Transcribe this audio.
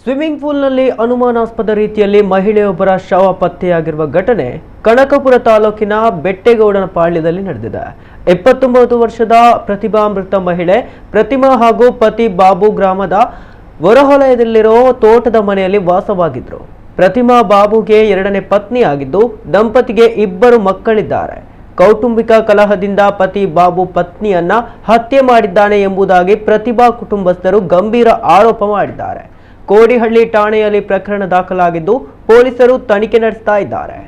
Swimming ಪೂಲ್ನಲ್ಲಿ ಅನುಮಾನಾಸ್ಪದ ರೀತಿಯಲ್ಲಿ ಮಹಿಳೆಯೊಬ್ಬರ ಶವ ಪತ್ತೆಯಾಗಿರುವ ಘಟನೆ ಕನಕಪುರ ತಾಲೂಕಿನ ಬೆಟ್ಟೇಗೌಡನ ಪಾಳ್ಯದಲ್ಲಿ ನಡೆದಿದೆ. 29 ವರ್ಷದ ಪ್ರತಿಭಾ ಮೃತ ಮಹಿಳೆ ಪ್ರತಿಮಾ ಹಾಗೂ ಪತಿ ಬಾಬು ಗ್ರಾಮದ ಹೊರವಲಯದಲ್ಲಿರೋ ತೋಟದ ಮನೆಯಲ್ಲಿ ವಾಸವಾಗಿದ್ರು. ಪ್ರತಿಮಾ ಬಾಬುಗೆ ಎರಡನೇ ಪತ್ನಿಯಾಗಿದ್ದು ದಂಪತಿಗೆ 2 ಮಕ್ಕಳಿದ್ದಾರೆ. ಕೌಟುಂಬಿಕ ಕಲಹದಿಂದ ಪತಿ ಬಾಬು ಪತ್ನಿಯನ್ನ ಹತ್ಯೆ ಮಾಡಿದ್ದಾನೆ ಎಂಬುದಾಗಿ ಪ್ರತಿಭಾ ಕುಟುಂಬಸ್ಥರು ಗಂಭೀರ ಆರೋಪ ಮಾಡಿದ್ದಾರೆ. ಕೋಡಿಹಳ್ಳಿ ಠಾಣೆಯಲ್ಲಿ ಪ್ರಕರಣ ದಾಖಲಾಗಿದ್ದು ಪೊಲೀಸರು ತನಿಖೆ ನಡೆಸ್ತಾ ಇದ್ದಾರೆ.